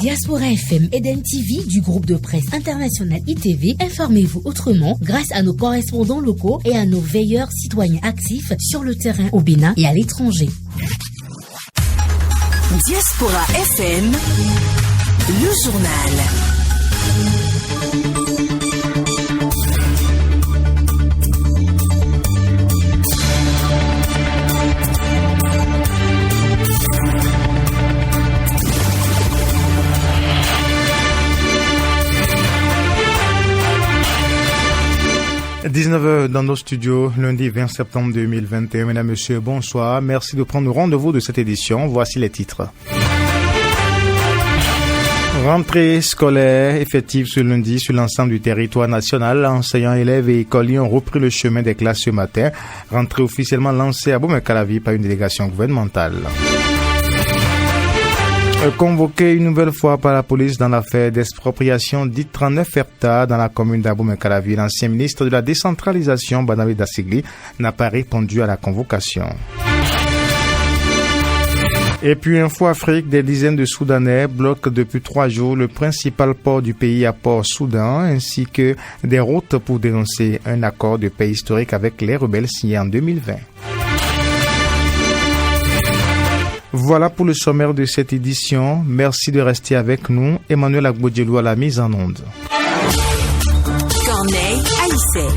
Diaspora FM Eden TV du groupe de presse international ITV, informez-vous autrement grâce à nos correspondants locaux et à nos veilleurs citoyens actifs sur le terrain au Bénin et à l'étranger. Diaspora FM, le journal. 19h dans nos studios, lundi 20 septembre 2021. Mesdames, Messieurs, bonsoir. Merci de prendre rendez-vous de cette édition. Voici les titres. Rentrée scolaire effective ce lundi sur l'ensemble du territoire national. Enseignants, élèves et écoliers ont repris le chemin des classes ce matin. Rentrée officiellement lancée à Boumé-Calavi par une délégation gouvernementale. Convoqué une nouvelle fois par la police dans l'affaire d'expropriation dite 39 hectares dans la commune d'Aboumé-Calavi, l'ancien ministre de la décentralisation, Barnabé Dassigli, n'a pas répondu à la convocation. Et puis Info Afrique, des dizaines de Soudanais bloquent depuis 3 jours le principal port du pays à Port-Soudan, ainsi que des routes pour dénoncer un accord de paix historique avec les rebelles signé en 2020. Voilà pour le sommaire de cette édition. Merci de rester avec nous. Emmanuel Agbodjelou à la mise en onde. Corneille Aïssé.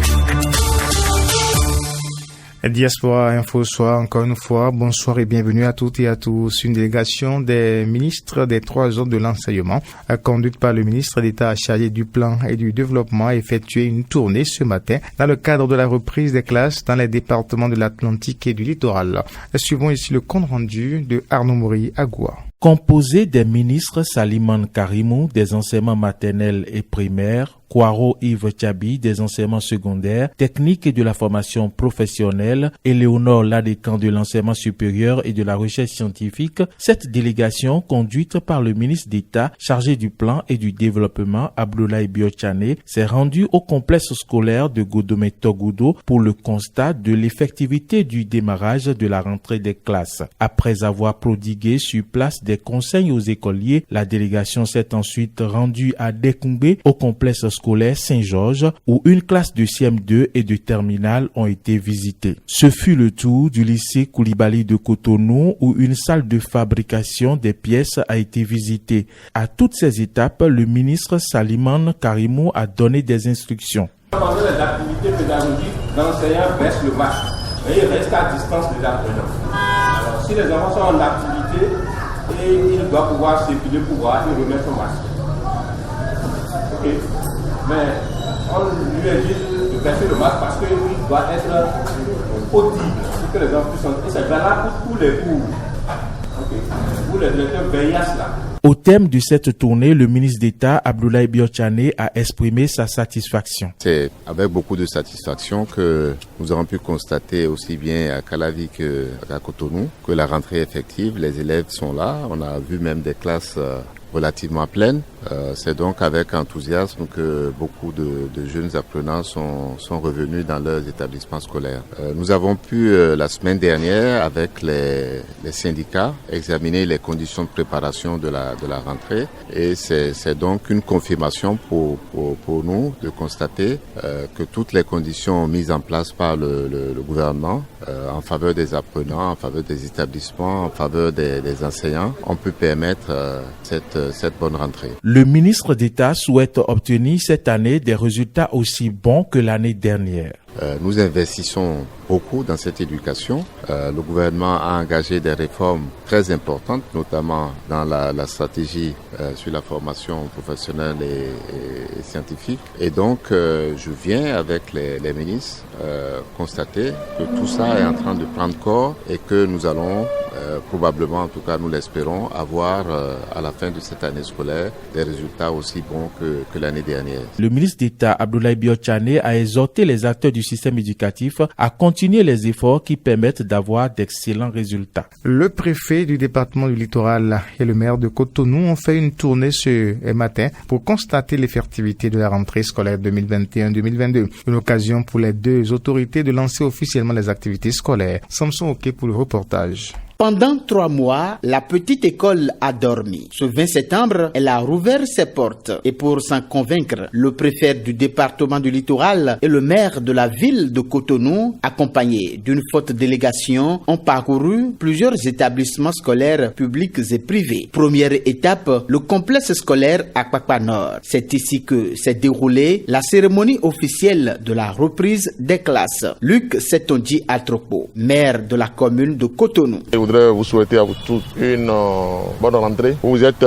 Diaspora Info Soir, encore une fois, bonsoir et bienvenue à toutes et à tous. Une délégation des ministres des 3 zones de l'enseignement, conduite par le ministre d'État chargé du plan et du développement, a effectué une tournée ce matin dans le cadre de la reprise des classes dans les départements de l'Atlantique et du littoral. Suivons ici le compte rendu de Arnaud Mori Agoua. Composé des ministres Salimane Karimou des enseignements maternels et primaires, Kwaro Yves Tchabi des enseignements secondaires, techniques et de la formation professionnelle, et Léonore Ladécan de l'enseignement supérieur et de la recherche scientifique, cette délégation, conduite par le ministre d'État chargé du plan et du développement, Abdoulaye Biotchane, s'est rendue au complexe scolaire de Godomé-Togoudou pour le constat de l'effectivité du démarrage de la rentrée des classes. Après avoir prodigué sur place des conseils aux écoliers, la délégation s'est ensuite rendue à Dékoumbé au complexe scolaire Saint-Georges où une classe de CM2 et de terminale ont été visitées. Ce fut le tour du lycée Koulibaly de Cotonou où une salle de fabrication des pièces a été visitée. À toutes ces étapes, le ministre Salimane Karimou a donné des instructions. Pendant les activités pédagogiques, l'enseignant baisse le masque et il reste à distance des apprenants. Alors, si les enfants sont en activité, et il doit pouvoir circuler pour voir et remettre son masque. Ok. Mais on lui a dit de baisser le masque parce qu'il doit être audible pour que les enfants puissent entrer. Et c'est valable pour tous les cours. Ok. Pour les directeurs, veillez à cela. Au thème de cette tournée, le ministre d'État Abdoulaye Biotchane a exprimé sa satisfaction. C'est avec beaucoup de satisfaction que nous avons pu constater aussi bien à Calavi qu'à Cotonou que la rentrée effective, les élèves sont là. On a vu même des classes relativement pleines. C'est donc avec enthousiasme que beaucoup de jeunes apprenants sont revenus dans leurs établissements scolaires. Nous avons pu la semaine dernière avec les syndicats examiner les conditions de préparation de la rentrée et c'est donc une confirmation pour nous de constater que toutes les conditions mises en place par le gouvernement en faveur des apprenants, en faveur des établissements, en faveur des enseignants ont pu permettre cette bonne rentrée. Le ministre d'État souhaite obtenir cette année des résultats aussi bons que l'année dernière. Nous investissons beaucoup dans cette éducation. Le gouvernement a engagé des réformes très importantes, notamment dans la stratégie sur la formation professionnelle et scientifique. Et donc, je viens avec les ministres constater que tout ça est en train de prendre corps et que nous allons probablement, en tout cas nous l'espérons, avoir à la fin de cette année scolaire des résultats aussi bons que l'année dernière. Le ministre d'État Abdoulaye Biotchane a exhorté les acteurs du système éducatif à continuer les efforts qui permettent d'avoir d'excellents résultats. Le préfet du département du littoral et le maire de Cotonou ont fait une tournée ce matin pour constater l'effectivité de la rentrée scolaire 2021-2022. Une occasion pour les deux autorités de lancer officiellement les activités scolaires. Samson Oké pour le reportage. Pendant 3 mois, la petite école a dormi. Ce 20 septembre, elle a rouvert ses portes. Et pour s'en convaincre, le préfet du département du littoral et le maire de la ville de Cotonou, accompagnés d'une forte délégation, ont parcouru plusieurs établissements scolaires publics et privés. Première étape, le complexe scolaire Akpakpa Nord. C'est ici que s'est déroulée la cérémonie officielle de la reprise des classes. Luc Setonji Atropo, maire de la commune de Cotonou. Je voudrais vous souhaiter à vous tous une bonne rentrée. Vous êtes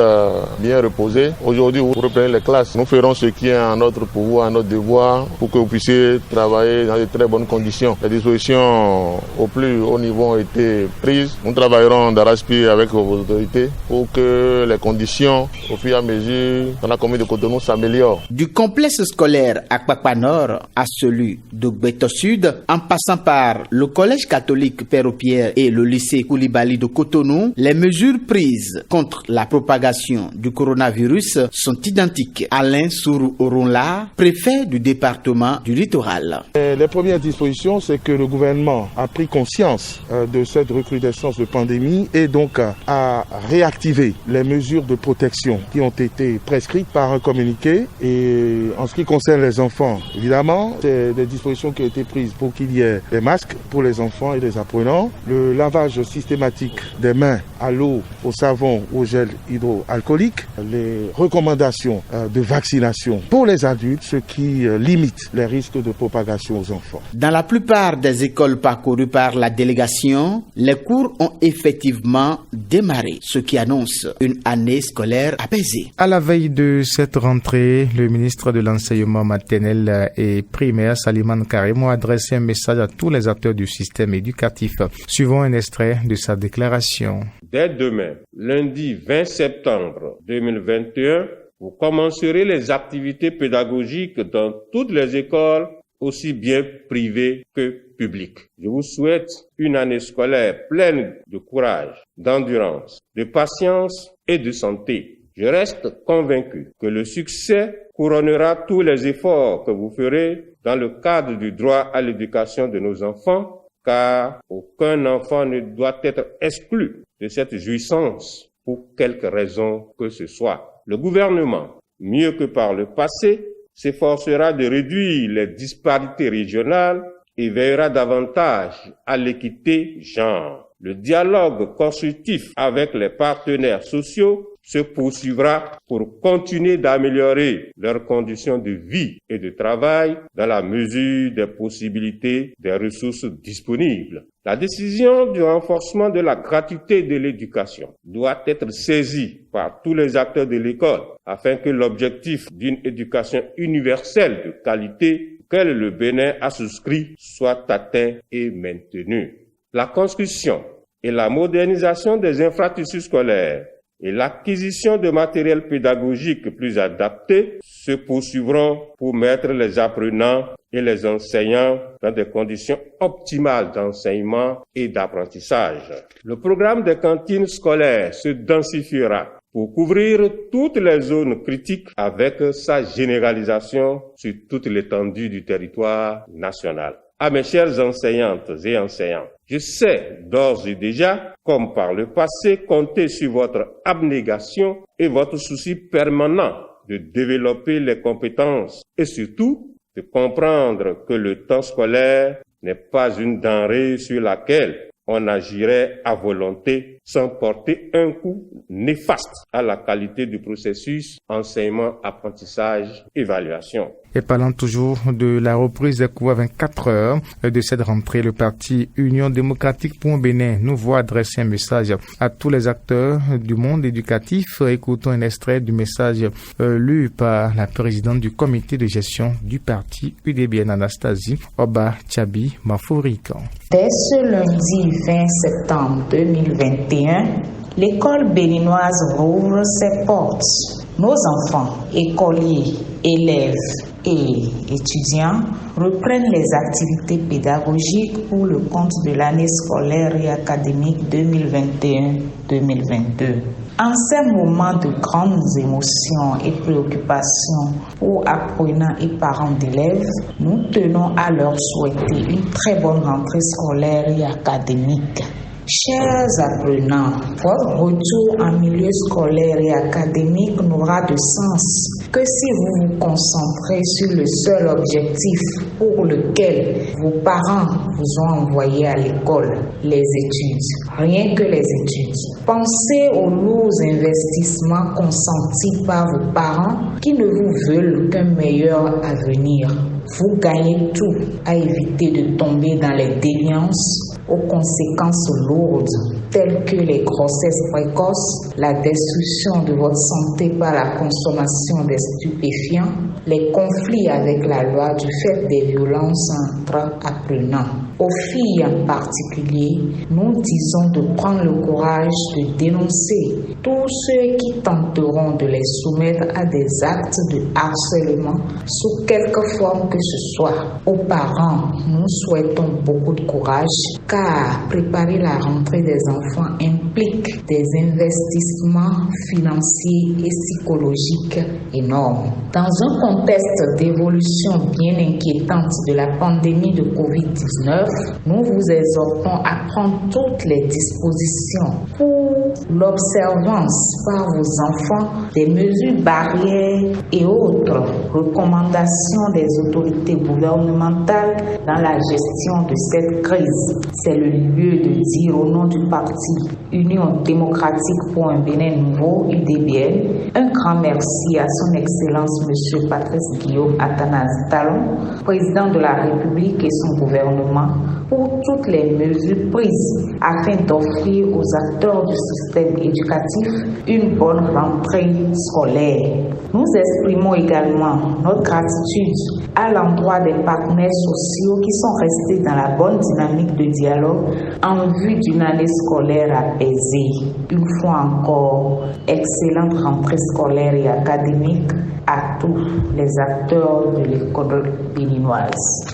bien reposés. Aujourd'hui, vous reprenez les classes. Nous ferons ce qui est en notre pouvoir, en notre devoir, pour que vous puissiez travailler dans de très bonnes conditions. Les dispositions au plus haut niveau ont été prises. Nous travaillerons d'arrache-pied avec vos autorités pour que les conditions, au fur et à mesure, dans la commune de Cotonou s'améliorent. Du complexe scolaire Akpakpa Nord à celui de Gbeto Sud, en passant par le collège catholique Père Pierre et le lycée Koulibaly de Cotonou, les mesures prises contre la propagation du coronavirus sont identiques. Alain Sourou-Oronla, préfet du département du littoral. Les premières dispositions, c'est que le gouvernement a pris conscience de cette recrudescence de pandémie et donc a réactivé les mesures de protection qui ont été prescrites par un communiqué. Et en ce qui concerne les enfants, évidemment, c'est des dispositions qui ont été prises pour qu'il y ait des masques pour les enfants et les apprenants, le lavage systématique des mains à l'eau, au savon, au gel hydroalcoolique, les recommandations de vaccination pour les adultes, ce qui limite les risques de propagation aux enfants. Dans la plupart des écoles parcourues par la délégation, les cours ont effectivement démarré, ce qui annonce une année scolaire apaisée. À la veille de cette rentrée, le ministre de l'Enseignement maternel et primaire, Salimane Karimou, a adressé un message à tous les acteurs du système éducatif. Suivons un extrait de sa déclaration. Dès demain, lundi 20 septembre 2021, vous commencerez les activités pédagogiques dans toutes les écoles, aussi bien privées que publiques. Je vous souhaite une année scolaire pleine de courage, d'endurance, de patience et de santé. Je reste convaincu que le succès couronnera tous les efforts que vous ferez dans le cadre du droit à l'éducation de nos enfants, car aucun enfant ne doit être exclu de cette jouissance pour quelque raison que ce soit. Le gouvernement, mieux que par le passé, s'efforcera de réduire les disparités régionales et veillera davantage à l'équité genre. Le dialogue constructif avec les partenaires sociaux se poursuivra pour continuer d'améliorer leurs conditions de vie et de travail dans la mesure des possibilités des ressources disponibles. La décision du renforcement de la gratuité de l'éducation doit être saisie par tous les acteurs de l'école afin que l'objectif d'une éducation universelle de qualité auquel le Bénin a souscrit soit atteint et maintenu. La construction et la modernisation des infrastructures scolaires et l'acquisition de matériel pédagogique plus adapté se poursuivront pour mettre les apprenants et les enseignants dans des conditions optimales d'enseignement et d'apprentissage. Le programme des cantines scolaires se densifiera pour couvrir toutes les zones critiques avec sa généralisation sur toute l'étendue du territoire national. À mes chères enseignantes et enseignants, je sais d'ores et déjà, comme par le passé, compter sur votre abnégation et votre souci permanent de développer les compétences et surtout de comprendre que le temps scolaire n'est pas une denrée sur laquelle on agirait à volonté sans porter un coup néfaste à la qualité du processus enseignement, apprentissage, évaluation. Et parlant toujours de la reprise des cours à 24 heures de cette rentrée, le parti Union démocratique pour le Bénin nous voit adresser un message à tous les acteurs du monde éducatif. Écoutons un extrait du message lu par la présidente du comité de gestion du parti UDBN, Anastasie Oba Tchabi Mafourikan. Dès ce lundi 20 septembre 2021, l'école béninoise rouvre ses portes. Nos enfants, écoliers, élèves et étudiants reprennent les activités pédagogiques pour le compte de l'année scolaire et académique 2021-2022. En ces moments de grandes émotions et préoccupations pour apprenants et parents d'élèves, nous tenons à leur souhaiter une très bonne rentrée scolaire et académique. Chers apprenants, votre retour en milieu scolaire et académique n'aura de sens que si vous vous concentrez sur le seul objectif pour lequel vos parents vous ont envoyé à l'école, les études. Rien que les études. Pensez aux lourds investissements consentis par vos parents qui ne vous veulent qu'un meilleur avenir. Vous gagnez tout à éviter de tomber dans les déviances aux conséquences lourdes, telles que les grossesses précoces, la destruction de votre santé par la consommation des stupéfiants, les conflits avec la loi du fait des violences entre apprenants. Aux filles en particulier, nous disons de prendre le courage de dénoncer tous ceux qui tenteront de les soumettre à des actes de harcèlement sous quelque forme que ce soit. Aux parents, nous souhaitons beaucoup de courage car préparer la rentrée des enfants implique des investissements financiers et psychologiques énormes. Dans un contexte d'évolution bien inquiétante de la pandémie de Covid-19, nous vous exhortons à prendre toutes les dispositions pour l'observance par vos enfants des mesures barrières et autres recommandations des autorités gouvernementales dans la gestion de cette crise. C'est le lieu de dire au nom du parti Union démocratique pour un Bénin nouveau, UDBN, un grand merci à son Excellence M. Patrice Guillaume Athanase Talon, président de la République et son gouvernement, pour toutes les mesures prises afin d'offrir aux acteurs du système éducatif une bonne rentrée scolaire. Nous exprimons également notre gratitude à l'endroit des partenaires sociaux qui sont restés dans la bonne dynamique de dialogue en vue d'une année scolaire apaisée. Une fois encore, excellente rentrée scolaire et académique à tous les acteurs de l'école béninoise.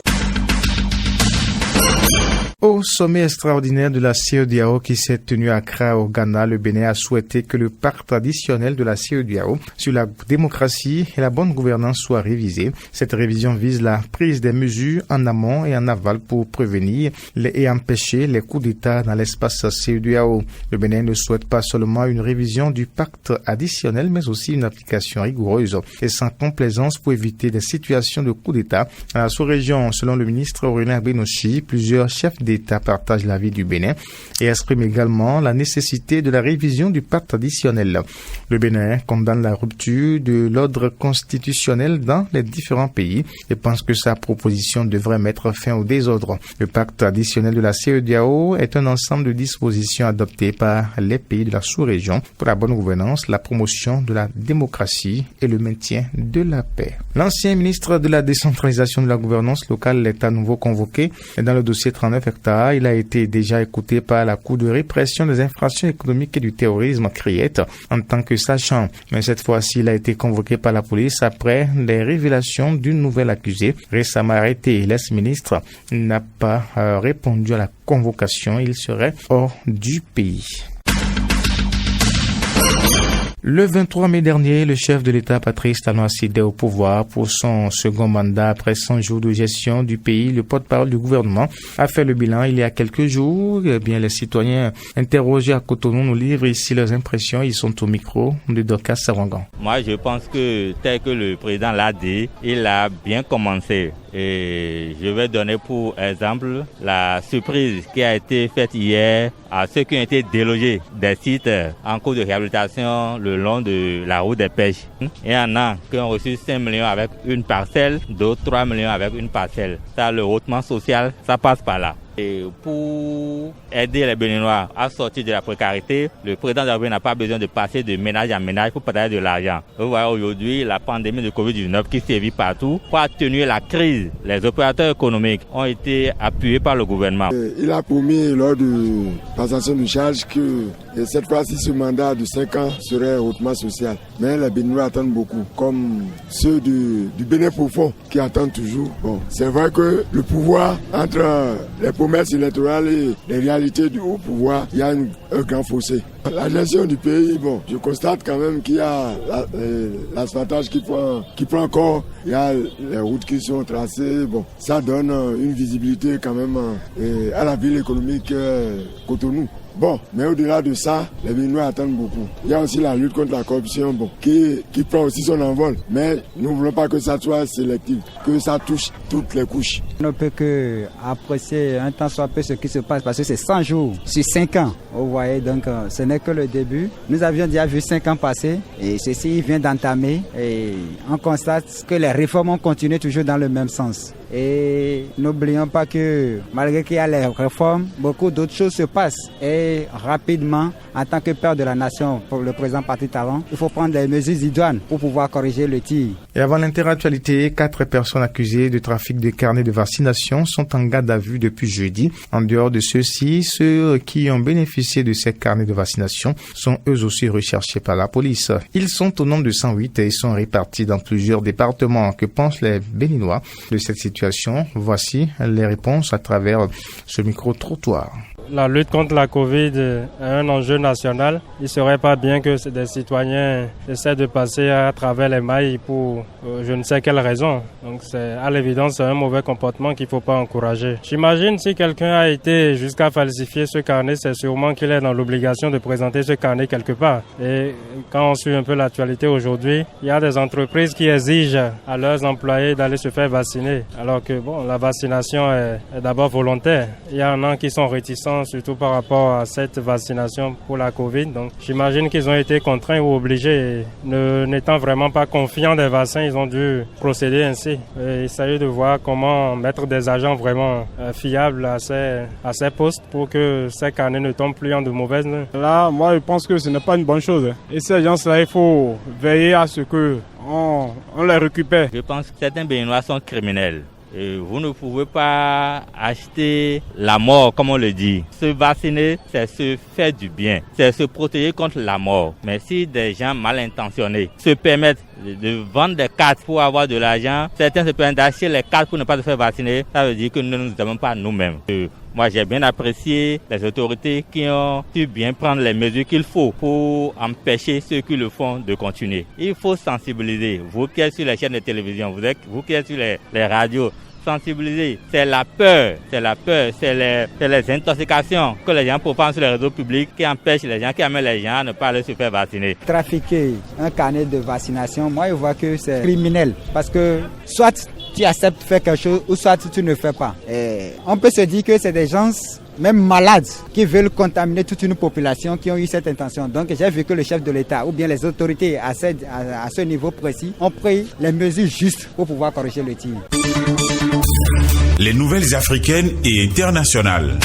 Au sommet extraordinaire de la CEDEAO qui s'est tenu à Accra au Ghana, le Bénin a souhaité que le pacte traditionnel de la CEDEAO sur la démocratie et la bonne gouvernance soit révisé. Cette révision vise la prise des mesures en amont et en aval pour prévenir et empêcher les coups d'État dans l'espace CEDEAO. Le Bénin ne souhaite pas seulement une révision du pacte additionnel, mais aussi une application rigoureuse et sans complaisance pour éviter des situations de coups d'État. Dans la sous-région, selon le ministre Aurélien Benochi, plusieurs chefs d'État partagent l'avis du Bénin et expriment également la nécessité de la révision du pacte additionnel. Le Bénin condamne la rupture de l'ordre constitutionnel dans les différents pays et pense que sa proposition devrait mettre fin au désordre. Le pacte additionnel de la CEDEAO est un ensemble de dispositions adoptées par les pays de la sous-région pour la bonne gouvernance, la promotion de la démocratie et le maintien de la paix. L'ancien ministre de la décentralisation de la gouvernance locale est à nouveau convoqué dans le dossier 39 hectares. Il a été déjà écouté par la Cour de répression des infractions économiques et du terrorisme, CRIET, en tant que sachant. Mais cette fois-ci, il a été convoqué par la police après les révélations d'une nouvelle accusée. Récemment arrêté, l'ex-ministre n'a pas répondu à la convocation. Il serait hors du pays. Le 23 mai dernier, le chef de l'État Patrice Talon accédait au pouvoir pour son second mandat après 100 jours de gestion du pays. Le porte-parole du gouvernement a fait le bilan il y a quelques jours. Eh bien, les citoyens interrogés à Cotonou nous livrent ici leurs impressions. Ils sont au micro de Dorcas Sawangan. Moi, je pense que tel que le président l'a dit, il a bien commencé. Et je vais donner pour exemple la surprise qui a été faite hier à ceux qui ont été délogés des sites en cours de réhabilitation le long de la route des pêches. Il y en a qui ont reçu 5 millions avec une parcelle, d'autres 3 millions avec une parcelle. Ça, le hautement social, ça passe par là. Et pour aider les Béninois à sortir de la précarité, le président de la République n'a pas besoin de passer de ménage en ménage pour partager de l'argent. Vous voyez aujourd'hui la pandémie de Covid-19 qui sévit partout. Pour atténuer la crise, les opérateurs économiques ont été appuyés par le gouvernement. Il a promis lors de passation de charge que cette fois-ci ce mandat de 5 ans serait hautement social. Mais les Béninois attendent beaucoup, comme ceux du Bénin profond qui attendent toujours. Bon, c'est vrai que le pouvoir entre les promesses électorales et les réalités du haut pouvoir, il y a un grand fossé. La gestion du pays, bon, je constate quand même qu'il y a l'asphaltage qui prend encore, il y a les routes qui sont tracées, bon, ça donne une visibilité quand même à la ville économique Cotonou. Bon, mais au-delà de ça, les Béninois attendent beaucoup. Il y a aussi la lutte contre la corruption, qui prend aussi son envol. Mais nous ne voulons pas que ça soit sélectif, que ça touche toutes les couches. On ne peut que apprécier un temps soit peu ce qui se passe parce que c'est 100 jours sur 5 ans. Vous voyez, donc ce n'est que le début. Nous avions déjà vu 5 ans passer et ceci vient d'entamer et on constate que les réformes ont continué toujours dans le même sens. Et n'oublions pas que malgré qu'il y a les réformes, beaucoup d'autres choses se passent. Et rapidement, en tant que père de la nation, pour le président Patrice Talon, il faut prendre des mesures idoines pour pouvoir corriger le tir. Et avant l'interactualité, 4 personnes accusées de trafic de carnets de vaccination sont en garde à vue depuis jeudi. En dehors de ceux-ci, ceux qui ont bénéficié de ces carnets de vaccination sont eux aussi recherchés par la police. Ils sont au nombre de 108 et sont répartis dans plusieurs départements. Que pensent les Béninois de cette situation? Voici les réponses à travers ce micro-trottoir. La lutte contre la Covid est un enjeu national. Il ne serait pas bien que des citoyens essaient de passer à travers les mailles pour je ne sais quelle raison. Donc à l'évidence, c'est un mauvais comportement qu'il ne faut pas encourager. J'imagine si quelqu'un a été jusqu'à falsifier ce carnet, c'est sûrement qu'il est dans l'obligation de présenter ce carnet quelque part. Et quand on suit un peu l'actualité aujourd'hui, il y a des entreprises qui exigent à leurs employés d'aller se faire vacciner. Alors que la vaccination est d'abord volontaire. Il y en a qui sont réticents surtout par rapport à cette vaccination pour la Covid. Donc, j'imagine qu'ils ont été contraints ou obligés, n'étant vraiment pas confiants des vaccins, ils ont dû procéder ainsi. Et essayer de voir comment mettre des agents vraiment fiables à ces postes pour que ces carnets ne tombent plus en de mauvaises mains. Là, moi, je pense que ce n'est pas une bonne chose. Et ces gens-là, il faut veiller à ce qu'on les récupère. Je pense que certains Béninois sont criminels. Et vous ne pouvez pas acheter la mort, comme on le dit. Se vacciner, c'est se faire du bien. C'est se protéger contre la mort. Mais si des gens mal intentionnés se permettent de vendre des cartes pour avoir de l'argent, certains se permettent d'acheter les cartes pour ne pas se faire vacciner, ça veut dire que nous ne nous aimons pas nous-mêmes. Moi, j'ai bien apprécié les autorités qui ont su bien prendre les mesures qu'il faut pour empêcher ceux qui le font de continuer. Il faut sensibiliser. Vous qui êtes sur les chaînes de télévision, vous qui êtes sur les radios, sensibiliser. C'est la peur, c'est les intoxications que les gens propagent sur les réseaux publics qui empêchent les gens, qui amènent les gens à ne pas aller se faire vacciner. Trafiquer un carnet de vaccination, moi je vois que c'est criminel parce que soit tu acceptes de faire quelque chose ou soit tu ne fais pas. Et on peut se dire que c'est des gens même malades qui veulent contaminer toute une population qui ont eu cette intention. Donc j'ai vu que le chef de l'État ou bien les autorités à ce niveau précis ont pris les mesures justes pour pouvoir corriger le tir. Les nouvelles africaines et internationales.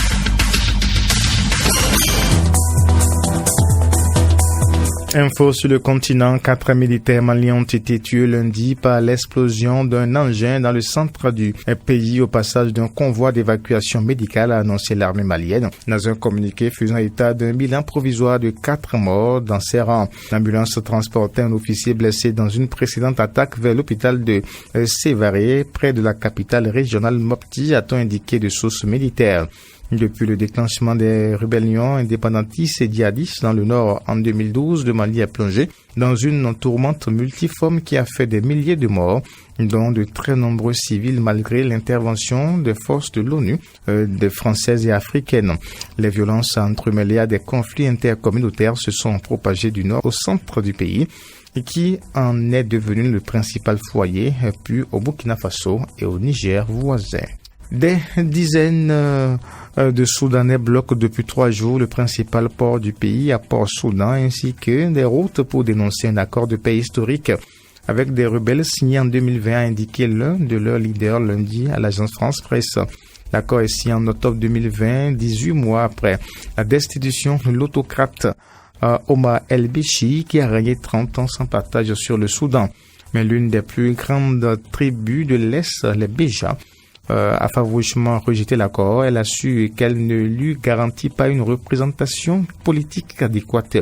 Info sur le continent, 4 militaires maliens ont été tués lundi par l'explosion d'un engin dans le centre du pays au passage d'un convoi d'évacuation médicale, a annoncé l'armée malienne. Dans un communiqué faisant état d'un bilan provisoire de 4 morts dans ses rangs. L'ambulance transportait un officier blessé dans une précédente attaque vers l'hôpital de Sévaré, près de la capitale régionale Mopti, a-t-on indiqué de sources militaires. Depuis le déclenchement des rébellions indépendantistes et djihadistes dans le nord en 2012, le Mali a plongé dans une tourmente multiforme qui a fait des milliers de morts, dont de très nombreux civils malgré l'intervention des forces de l'ONU, des françaises et africaines. Les violences entremêlées à des conflits intercommunautaires se sont propagées du nord au centre du pays, et qui en est devenu le principal foyer, puis au Burkina Faso et au Niger voisin. Des dizaines de Soudanais bloquent depuis 3 jours le principal port du pays à Port-Soudan ainsi que des routes pour dénoncer un accord de paix historique avec des rebelles signé en 2020, a indiqué l'un de leurs leaders lundi à l'agence France Presse. L'accord est signé en octobre 2020, 18 mois après la destitution de l'autocrate Omar El-Béchi qui a régné 30 ans sans partage sur le Soudan. Mais l'une des plus grandes tribus de l'Est, les Béja, a farouchement rejeté l'accord. Elle a su qu'elle ne lui garantit pas une représentation politique adéquate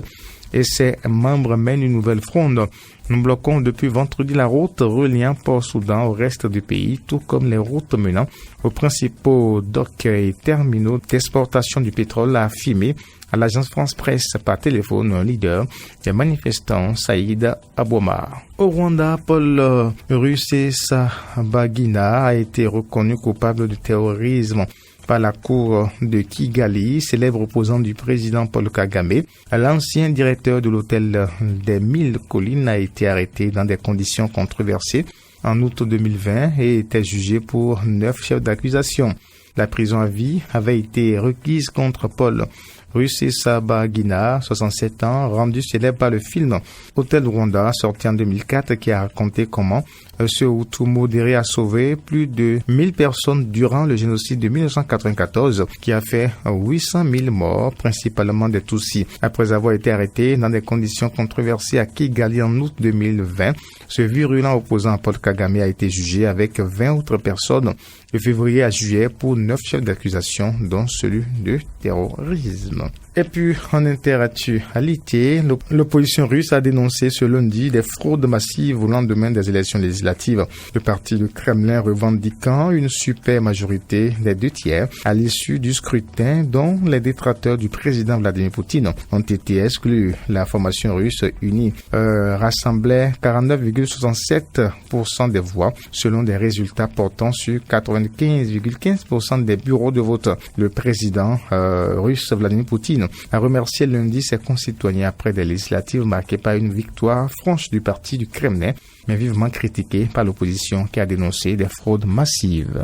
et ses membres mènent une nouvelle fronde. Nous bloquons depuis vendredi la route reliant Port-Soudan au reste du pays, tout comme les routes menant aux principaux docks et terminaux d'exportation du pétrole, a affirmé à l'agence France Presse par téléphone un leader des manifestants, Saïd Aboumar. Au Rwanda, Paul Rusesabagina a été reconnu coupable de terrorisme par la cour de Kigali, célèbre opposant du président Paul Kagame. L'ancien directeur de l'hôtel des 1000 collines a été arrêté dans des conditions controversées en août 2020 et était jugé pour 9 chefs d'accusation. La prison à vie avait été requise contre Paul Rusesabagina, 67 ans, rendu célèbre par le film Hôtel Rwanda, sorti en 2004, qui a raconté comment ce Hutu modéré a sauvé plus de 1000 personnes durant le génocide de 1994, qui a fait 800 000 morts, principalement des Tutsis. Après avoir été arrêté dans des conditions controversées à Kigali en août 2020, ce virulent opposant à Paul Kagame a été jugé avec 20 autres personnes de février à juillet pour 9 chefs d'accusation, dont celui de terrorisme. Et puis, en interactualité, l'opposition russe a dénoncé ce lundi des fraudes massives au lendemain des élections législatives. Le parti du Kremlin revendiquant une super majorité des 2/3 à l'issue du scrutin dont les détracteurs du président Vladimir Poutine ont été exclus. La formation russe unie rassemblait 49,67% des voix selon des résultats portant sur 95,15% des bureaux de vote. Le président russe Vladimir Poutine a remercié lundi ses concitoyens après des législatives marquées par une victoire franche du parti du Kremlin, mais vivement critiquée par l'opposition qui a dénoncé des fraudes massives.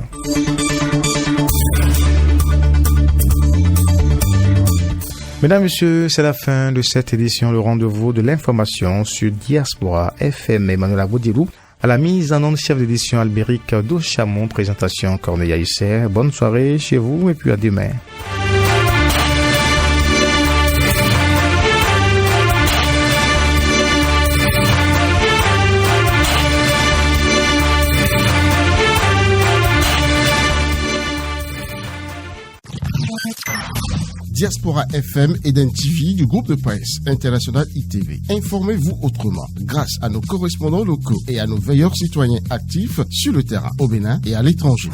Mesdames, Messieurs, c'est la fin de cette édition, le rendez-vous de l'information sur Diaspora FM. Emmanuel Avodilou, à la mise en onde, chef d'édition Albéric Dochamon, présentation Corneille Aïsser. Bonne soirée chez vous et puis à demain. Diaspora FM est d'un TV du groupe de presse international ITV. Informez-vous autrement grâce à nos correspondants locaux et à nos veilleurs citoyens actifs sur le terrain au Bénin et à l'étranger.